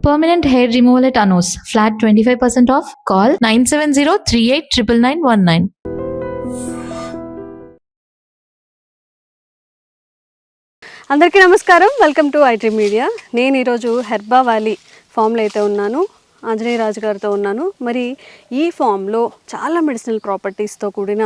Permanent hair removal at Anos. Flat 25% off. Call 970-389919. అందరికీ నమస్కారం. Welcome to IT media. నేను ఈరోజు హెర్బా వ్యాలీ ఫామ్లో అయితే ఉన్నాను. ఆంజనేయ రాజు గారితో ఉన్నాను. మరి ఈ ఫామ్లో చాలా మెడిసినల్ ప్రాపర్టీస్తో కూడిన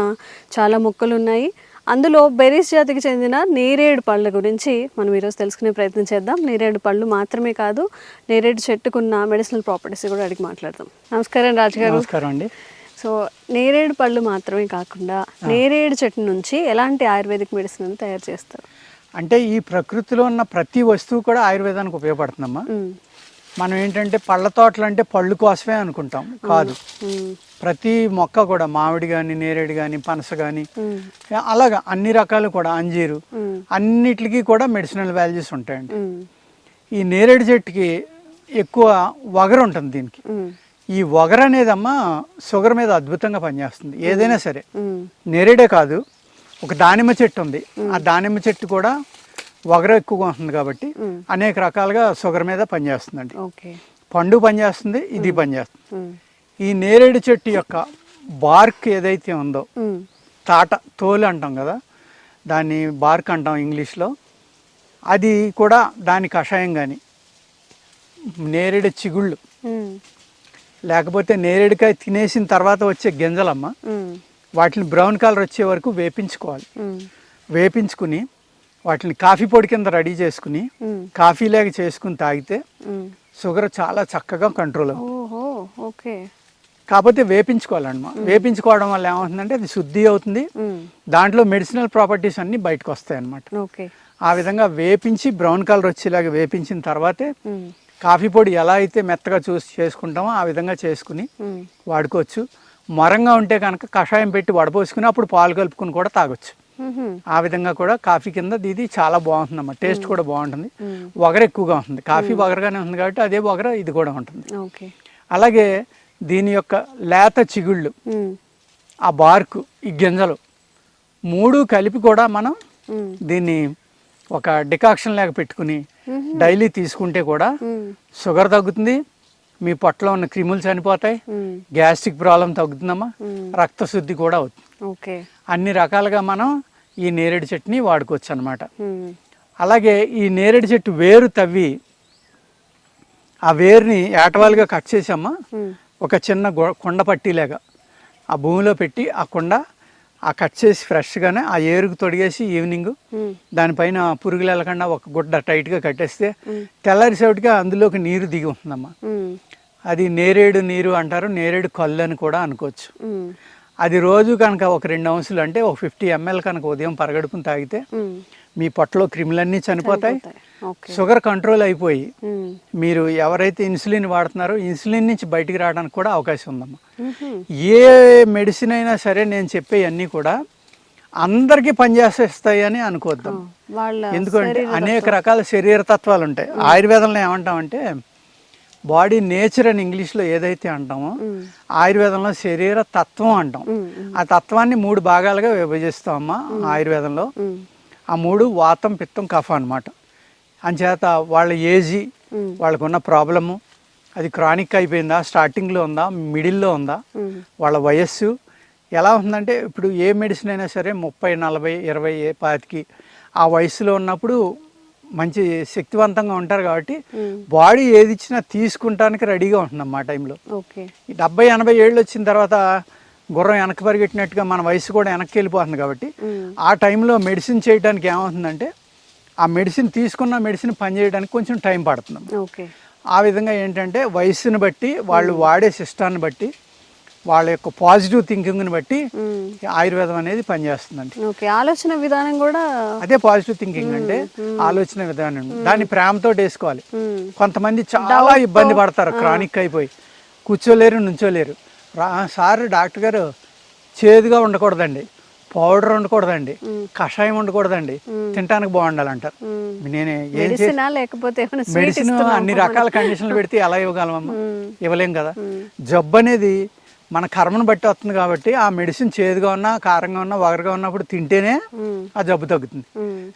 చాలా మొక్కలు ఉన్నాయి. అందులో బెర్రీస్ జాతికి చెందిన నేరేడు పళ్ళ గురించి మనం ఈరోజు తెలుసుకునే ప్రయత్నం చేద్దాం. నేరేడు పళ్ళు మాత్రమే కాదు, నేరేడు చెట్టుకున్న మెడిసినల్ ప్రాపర్టీస్ కూడా అడిగి మాట్లాడదాం. నమస్కారం రాజు గారు. నమస్కారం అండి. సో నేరేడు పళ్ళు మాత్రమే కాకుండా నేరేడు చెట్టు నుంచి ఎలాంటి ఆయుర్వేదిక్ మెడిసిన్ తయారు చేస్తారు? అంటే ఈ ప్రకృతిలో ఉన్న ప్రతి వస్తువు కూడా ఆయుర్వేదానికి ఉపయోగపడుతుందమ్మా. మనం ఏంటంటే పళ్ళ తోటలు అంటే పళ్ళు కోసమే అనుకుంటాం, కాదు. ప్రతి మొక్క కూడా మామిడి కానీ, నేరేడు కానీ, పనస కానీ, అలాగా అన్ని రకాలు కూడా, అంజీరు, అన్నిటికీ కూడా మెడిసినల్ వాల్యూస్ ఉంటాయండి. ఈ నేరేడు చెట్టుకి ఎక్కువ వగరు ఉంటుంది దీనికి. ఈ వగరు అనేదమ్మా షుగర్ మీద అద్భుతంగా పనిచేస్తుంది. ఏదైనా సరే, నేరేడే కాదు, ఒక దానిమ్మ చెట్టు ఉంది, ఆ దానిమ్మ చెట్టు కూడా వగర ఎక్కువగా ఉంటుంది కాబట్టి అనేక రకాలుగా షుగర్ మీద పనిచేస్తుందండి. పండు పనిచేస్తుంది, ఇది పనిచేస్తుంది. ఈ నేరేడు చెట్టు యొక్క బార్క్ ఏదైతే ఉందో, తోలు అంటాం కదా, దాన్ని బార్క్ అంటాం ఇంగ్లీష్లో, అది కూడా దాని కషాయం కానీ, నేరేడు చిగుళ్ళు, లేకపోతే నేరేడుకాయ తినేసిన తర్వాత వచ్చే గింజలమ్మ, వాటిని బ్రౌన్ కలర్ వచ్చే వరకు వేపించుకోవాలి. వేపించుకుని వాటిని కాఫీ పొడి కింద రెడీ చేసుకుని కాఫీ లాగా చేసుకుని తాగితే షుగర్ చాలా చక్కగా కంట్రోల్ అవుతుంది. కాకపోతే వేపించుకోవాలన్నమాట. వేపించుకోవడం వల్ల ఏమవుతుందంటే అది శుద్ధి అవుతుంది, దాంట్లో మెడిసినల్ ప్రాపర్టీస్ అన్ని బయటకు వస్తాయి అన్నమాట. ఆ విధంగా వేపించి బ్రౌన్ కలర్ వచ్చేలాగా వేపించిన తర్వాతే కాఫీ పొడి ఎలా అయితే మెత్తగా చూసి చేసుకుంటామో ఆ విధంగా చేసుకుని వాడుకోవచ్చు. మరంగా ఉంటే కనుక కషాయం పెట్టి వడపోసుకుని అప్పుడు పాలు కలుపుకుని కూడా తాగొచ్చు. ఆ విధంగా కూడా కాఫీ కింద ఇది చాలా బాగుంటుంది అన్నమాట. టేస్ట్ కూడా బాగుంటుంది, వగర ఎక్కువగా ఉంటుంది. కాఫీ వగరగానే ఉంటుంది కాబట్టి అదే వగర ఇది కూడా ఉంటుంది. అలాగే దీని యొక్క లేత చిగుళ్ళు, ఆ బార్కు, ఈ గింజలు మూడు కలిపి కూడా మనం దీన్ని ఒక డికాక్షన్ లాగా పెట్టుకుని డైలీ తీసుకుంటే కూడా షుగర్ తగ్గుతుంది, మీ పొట్టలో ఉన్న క్రిములు చనిపోతాయి, గ్యాస్ట్రిక్ ప్రాబ్లం తగ్గుతుందమ్మా, రక్తశుద్ధి కూడా అవుతుంది. అన్ని రకాలుగా మనం ఈ నేరేడు చెట్టుని వాడుకోవచ్చు అనమాట. అలాగే ఈ నేరేడు చెట్టు వేరు తవ్వి ఆ వేరుని ఏటవాలుగా కట్ చేసామా, ఒక చిన్న కొండ పట్టీలాగా ఆ భూమిలో పెట్టి ఆ కొండ ఆ కట్ చేసి ఫ్రెష్గానే ఆ ఏరుకు తొడిగేసి ఈవినింగ్ దానిపైన పురుగులు వెళ్ళకుండా ఒక గుడ్డ టైట్గా కట్టేస్తే తెల్లారిసేపటిగా అందులోకి నీరు దిగి ఉంటుందమ్మా. అది నేరేడు నీరు అంటారు, నేరేడు కళ్ళు అని కూడా అనుకోవచ్చు. అది రోజు కనుక ఒక 2 ounces అంటే ఒక 50 ml కనుక ఉదయం పరగడుపుని తాగితే మీ పొట్టలో క్రిములన్నీ చనిపోతాయి, షుగర్ కంట్రోల్ అయిపోయి మీరు ఎవరైతే ఇన్సులిన్ వాడుతున్నారో ఇన్సులిన్ నుంచి బయటికి రావడానికి కూడా అవకాశం ఉందమ్మా. ఏ మెడిసిన్ అయినా సరే నేను చెప్పేవన్నీ కూడా అందరికీ పనిచేసేస్తాయి అని అనుకోద్దాం. ఎందుకంటే అనేక రకాల శరీర తత్వాలు ఉంటాయి. ఆయుర్వేదంలో ఏమంటామంటే బాడీ నేచర్ అని ఇంగ్లీష్లో ఏదైతే అంటామో ఆయుర్వేదంలో శరీర తత్వం అంటాం. ఆ తత్వాన్ని 3 భాగాలుగా విభజిస్తామమ్మా ఆయుర్వేదంలో. ఆ 3 వాతం, పిత్తం, కఫ అనమాట. అంచేత వాళ్ళ ఏజీ, వాళ్ళకున్న ప్రాబ్లము, అది క్రానిక్ అయిపోయిందా, స్టార్టింగ్లో ఉందా, మిడిల్లో ఉందా, వాళ్ళ వయస్సు ఎలా ఉందంటే, ఇప్పుడు ఏ మెడిసిన్ అయినా సరే 30, 40, 20, 25 ఆ వయసులో ఉన్నప్పుడు మంచి శక్తివంతంగా ఉంటారు కాబట్టి బాడీ ఏది ఇచ్చినా తీసుకుంటానికి రెడీగా ఉంటుందమ్మా ఆ టైంలో. 70, 80 ఏళ్ళు వచ్చిన తర్వాత గుర్రం వెనక్కి పరిగెట్టినట్టుగా మన వయసు కూడా వెనక్కి వెళ్ళిపోతుంది కాబట్టి ఆ టైంలో మెడిసిన్ చేయడానికి ఏమవుతుందంటే ఆ మెడిసిన్ తీసుకున్న మెడిసిన్ పనిచేయడానికి కొంచెం టైం పడుతుంది. ఆ విధంగా ఏంటంటే వయసుని బట్టి, వాళ్ళు వాడే సిస్టాన్ని బట్టి, వాళ్ళ యొక్క పాజిటివ్ థింకింగ్ని బట్టి ఆయుర్వేదం అనేది పనిచేస్తుందండి. ఆలోచన విధానం కూడా అదే పాజిటివ్ థింకింగ్ అంటే, ఆలోచన విధానం. దాన్ని ప్రేమతో వేసుకోవాలి. కొంతమంది చాలా ఇబ్బంది పడతారు, క్రానిక్ అయిపోయి కూర్చోలేరు, నుంచోలేరు. సార్ డాక్టర్ గారు చేదుగా ఉండకూడదండి, పౌడర్ ఉండకూడదండి, కషాయం ఉండకూడదండి, తినడానికి బాగుండాలంటారు. నేనే మెడిసిన్ అన్ని రకాల కండిషన్లు పెడితే ఎలా ఇవ్వగలమమ్మా? ఇవ్వలేం కదా. జబ్బు అనేది మన కర్మను బట్టి వస్తుంది కాబట్టి ఆ మెడిసిన్ చేదుగా ఉన్నా, కారంగా ఉన్నా, వగరగా ఉన్నప్పుడు తింటేనే ఆ జబ్బు తగ్గుతుంది.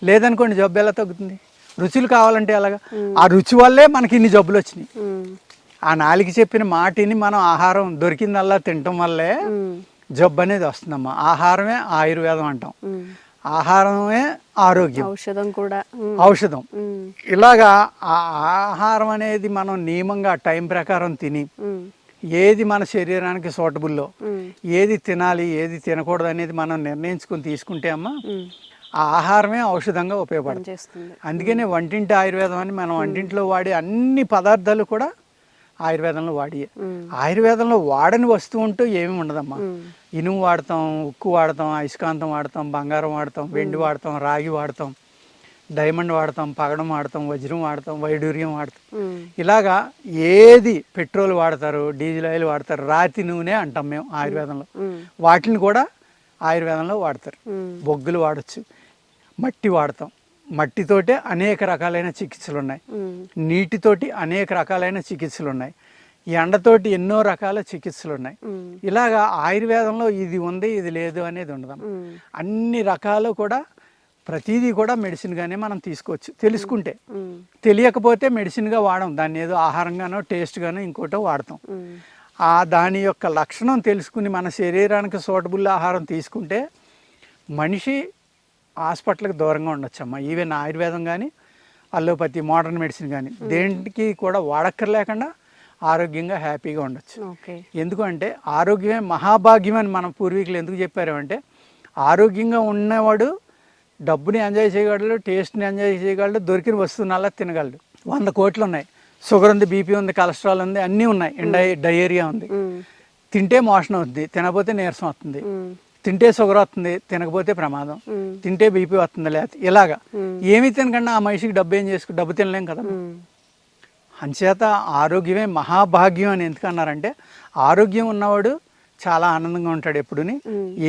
లేదనుకోండి జబ్బు ఎలా తగ్గుతుంది? రుచులు కావాలంటే ఎలాగా? ఆ రుచి వల్లే మనకి ఇన్ని జబ్బులు వచ్చినాయి. ఆ నాలుగు చెప్పిన మాటిని మనం ఆహారం దొరికిందల్లా తినటం వల్లే జబ్బు అనేది వస్తుందమ్మా. ఆహారమే ఆయుర్వేదం అంటాం, ఆహారమే ఆరోగ్యం, ఔషధం కూడా ఔషధం. ఇలాగా ఆ ఆహారం అనేది మనం నియమంగా టైం ప్రకారం తిని ఏది మన శరీరానికి సూటబుల్లో, ఏది తినాలి ఏది తినకూడదు అనేది మనం నిర్ణయించుకుని తీసుకుంటే అమ్మా ఆ ఆహారమే ఔషధంగా ఉపయోగపడుతుంది. అందుకనే వంటింటి ఆయుర్వేదం అని మనం వంటింట్లో వాడే అన్ని పదార్థాలు కూడా ఆయుర్వేదంలో వాడియే. ఆయుర్వేదంలో వాడని వస్తువు అంటూ ఏమి ఉండదమ్మా. ఇనుము వాడతాం, ఉక్కు వాడతాం, అయస్కాంతం వాడతాం, బంగారం వాడతాం, వెండి వాడతాం, రాగి వాడతాం, డైమండ్ వాడతాం, పగడం వాడతాం, వజ్రం వాడతాం, వైడూర్యం వాడతాం. ఇలాగా ఏది పెట్రోల్ వాడతారు, డీజిల్ ఆయిల్ వాడతారు, రాతి నూనె అంటాం మేము ఆయుర్వేదంలో, వాటిని కూడా ఆయుర్వేదంలో వాడతారు. బొగ్గులు వాడచ్చు, మట్టి వాడతాం, మట్టితోటే అనేక రకాలైన చికిత్సలు ఉన్నాయి, నీటితోటి అనేక రకాలైన చికిత్సలు ఉన్నాయి, ఎండతోటి ఎన్నో రకాల చికిత్సలు ఉన్నాయి. ఇలాగా ఆయుర్వేదంలో ఇది ఉంది ఇది లేదు అనేది ఉండదు. అన్ని రకాలు కూడా ప్రతిదీ కూడా మెడిసిన్గానే మనం తీసుకోవచ్చు తెలుసుకుంటే. తెలియకపోతే మెడిసిన్గా వాడం, దాన్ని ఏదో ఆహారంగానో టేస్ట్గానో ఇంకోటో వాడతాం. దాని యొక్క లక్షణం తెలుసుకుని మన శరీరానికి సూటబుల్ ఆహారం తీసుకుంటే మనిషి హాస్పిటల్కి దూరంగా ఉండొచ్చమ్మా. ఈవెన్ ఆయుర్వేదం కానీ అల్లోపతి మోడర్న్ మెడిసిన్ కానీ దేనికి కూడా వాడక్కర్లేకుండా ఆరోగ్యంగా హ్యాపీగా ఉండొచ్చు. ఎందుకంటే ఆరోగ్యమే మహాభాగ్యం అని మన పూర్వీకులు ఎందుకు చెప్పారు అంటే, ఆరోగ్యంగా ఉన్నవాడు డబ్బుని ఎంజాయ్ చేయగలడు, టేస్ట్ని ఎంజాయ్ చేయగలడు, దొరికిన వస్తువునల్లా తినగలడు. 100 కోట్లు ఉన్నాయి, షుగర్ ఉంది, బీపీ ఉంది, కొలెస్ట్రాల్ ఉంది, అన్నీ ఉన్నాయి, డయేరియా ఉంది. తింటే మోషన్ అవుతుంది, తినకపోతే నీరసం వస్తుంది, తింటే షుగర్ వస్తుంది, తినకపోతే ప్రమాదం, తింటే బీపీ వస్తుంది, లేకపోతే ఇలాగా ఏమి తినకుండా ఆ మనిషికి డబ్బు తినలేం కదా. అంచేత ఆరోగ్యమే మహాభాగ్యం అని ఎందుకన్నారంటే, ఆరోగ్యం ఉన్నవాడు చాలా ఆనందంగా ఉంటాడు ఎప్పుడుని.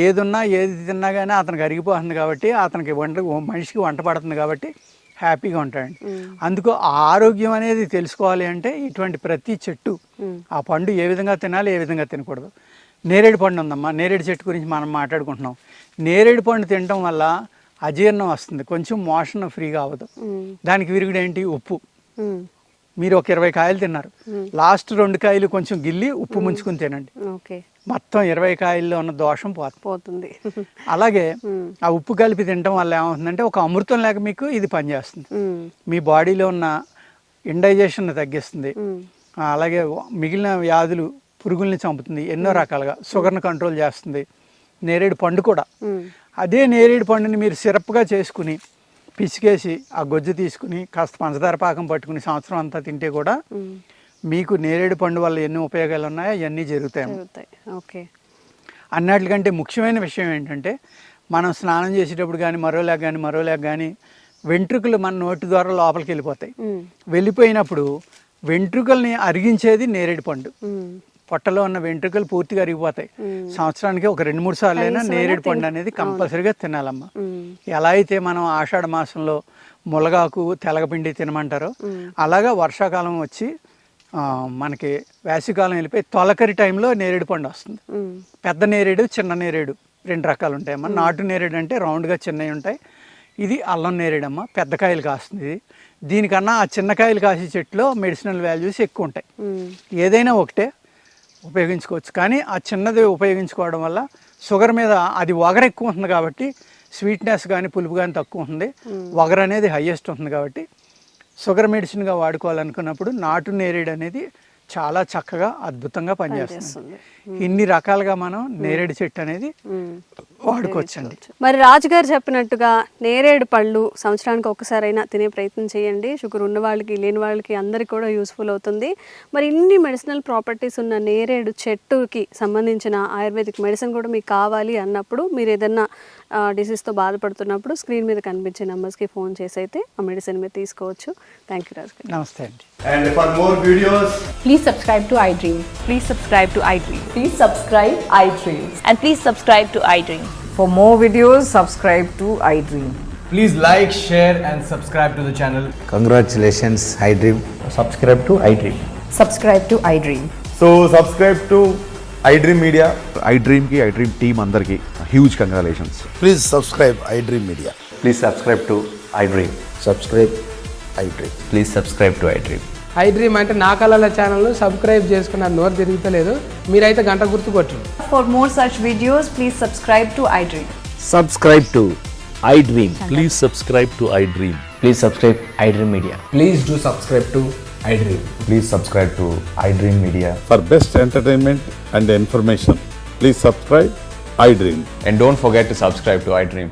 ఏదున్నా ఏది తిన్నా కానీ అతనికి అరిగిపోతుంది కాబట్టి, అతనికి మనిషికి వంట పడుతుంది కాబట్టి హ్యాపీగా ఉంటాడండి. అందుకు ఆరోగ్యం అనేది తెలుసుకోవాలి అంటే ఇటువంటి ప్రతి చెట్టు, ఆ పండు ఏ విధంగా తినాలి ఏ విధంగా తినకూడదు. నేరేడు పండు ఉందమ్మా, నేరేడు చెట్టు గురించి మనం మాట్లాడుకుంటున్నాం. నేరేడు పండు తినడం వల్ల అజీర్ణం వస్తుంది, కొంచెం మోషన్ ఫ్రీగా అవ్వదు. దానికి విరుగుడు ఏంటి? ఉప్పు. మీరు ఒక 20 కాయలు తిన్నారు, లాస్ట్ 2 కాయలు కొంచెం గిల్లి ఉప్పు ముంచుకుని తినండి, మొత్తం 20 కాయల్లో ఉన్న దోషం పోతుంది. అలాగే ఆ ఉప్పు కలిపి తినడం వల్ల ఏమవుతుందంటే ఒక అమృతం లేక మీకు ఇది పనిచేస్తుంది. మీ బాడీలో ఉన్న ఇండైజేషన్ తగ్గిస్తుంది, అలాగే మిగిలిన వ్యాధులు పురుగుల్ని చంపుతుంది, ఎన్నో రకాలుగా షుగర్ని కంట్రోల్ చేస్తుంది. నేరేడు పండు కూడా అదే నేరేడు పండుని మీరు సిరప్గా చేసుకుని పిసికేసి ఆ గొజ్జు తీసుకుని కాస్త పంచదార పాకం పట్టుకుని సంవత్సరం అంతా తింటే కూడా మీకు నేరేడు పండు వల్ల ఎన్ని ఉపయోగాలు ఉన్నాయో అవన్నీ జరుగుతాయి. అన్నిటికంటే ముఖ్యమైన విషయం ఏంటంటే, మనం స్నానం చేసేటప్పుడు కానీ మరోలేక కానీ వెంట్రుకలు మన నోటి ద్వారా లోపలికి వెళ్ళిపోతాయి. వెళ్ళిపోయినప్పుడు వెంట్రుకల్ని అరిగించేది నేరేడు పండు. పొట్టలో ఉన్న వెంట్రుకలు పూర్తిగా అరిగిపోతాయి. సంవత్సరానికి ఒక 2-3 సార్లు అయినా నేరేడు పండు అనేది కంపల్సరీగా తినాలమ్మా. ఎలా అయితే మనం ఆషాఢ మాసంలో ములగాకు తెలగపిండి తినమంటారో, అలాగా వర్షాకాలం వచ్చి మనకి వేసవికాలం వెళ్ళిపోయి తొలకరి టైంలో నేరేడు పండు వస్తుంది. పెద్ద నేరేడు, చిన్న నేరేడు 2 రకాలు ఉంటాయమ్మా. నాటు నేరేడు అంటే రౌండ్గా చిన్నవి ఉంటాయి, ఇది అల్లం నేరేడమ్మా, పెద్ద కాయలు కాస్తుంది. దీనికన్నా ఆ చిన్న కాయలు కాసే చెట్టులో మెడిసినల్ వాల్యూస్ ఎక్కువ ఉంటాయి. ఏదైనా ఒకటే ఉపయోగించుకోవచ్చు, కానీ ఆ చిన్నది ఉపయోగించుకోవడం వల్ల షుగర్ మీద అది వగర ఎక్కువ ఉంటుంది కాబట్టి స్వీట్నెస్ కానీ పులుపు కానీ తక్కువ ఉంటుంది, వగర అనేది హైయెస్ట్ ఉంటుంది కాబట్టి షుగర్ మెడిసిన్గా వాడుకోవాలనుకున్నప్పుడు నాటు నేరేడు అనేది చాలా చక్కగా అద్భుతంగా పనిచేస్తుంది. ఇన్ని రకాలుగా మనం నేరేడు చెట్టు అనేది వాడుకోవచ్చండి. మరి రాజుగారు చెప్పినట్టుగా నేరేడు పళ్ళు సంవత్సరానికి ఒక్కసారైనా తినే ప్రయత్నం చేయండి. షుగర్ ఉన్న వాళ్ళకి లేని వాళ్ళకి అందరికీ కూడా యూస్ఫుల్ అవుతుంది. మరి ఇన్ని మెడిసినల్ ప్రాపర్టీస్ ఉన్న నేరేడు చెట్టుకి సంబంధించిన ఆయుర్వేదిక్ మెడిసిన్ కూడా మీకు కావాలి అన్నప్పుడు, మీరు ఏదన్నా డిసీజ్తో బాధపడుతున్నప్పుడు స్క్రీన్ మీద కనిపించే నెంబర్స్కి ఫోన్ చేసి అయితే ఆ మెడిసిన్ మీరు తీసుకోవచ్చు. థ్యాంక్ యూ రాజు గారు. నమస్తే అండి. And for more videos, please subscribe to iDream. Please subscribe to iDream. Please subscribe iDream. And please subscribe to iDream. For more videos, subscribe to iDream. please like, share and subscribe to the channel. Congratulations, iDream. Subscribe to iDream. Subscribe to iDream. So subscribe to iDream Media. iDream ki iDream team andarki huge congratulations. Please subscribe iDream Media. Please subscribe to iDream. Subscribe iDream. Please subscribe to iDream. I dream అంటే నా కళల ఛానల్ను subscribe చేసుకున్న నోరు తిరుగుతలేదు, మీరైతే గంట గుర్తు కొట్టండి. For more such videos, please subscribe to iDream. Subscribe to iDream. Please subscribe to iDream. Please subscribe iDream Media. Please do subscribe to I dream. Please subscribe to iDream Media. For best entertainment and information, please subscribe iDream. And don't forget to subscribe to iDream.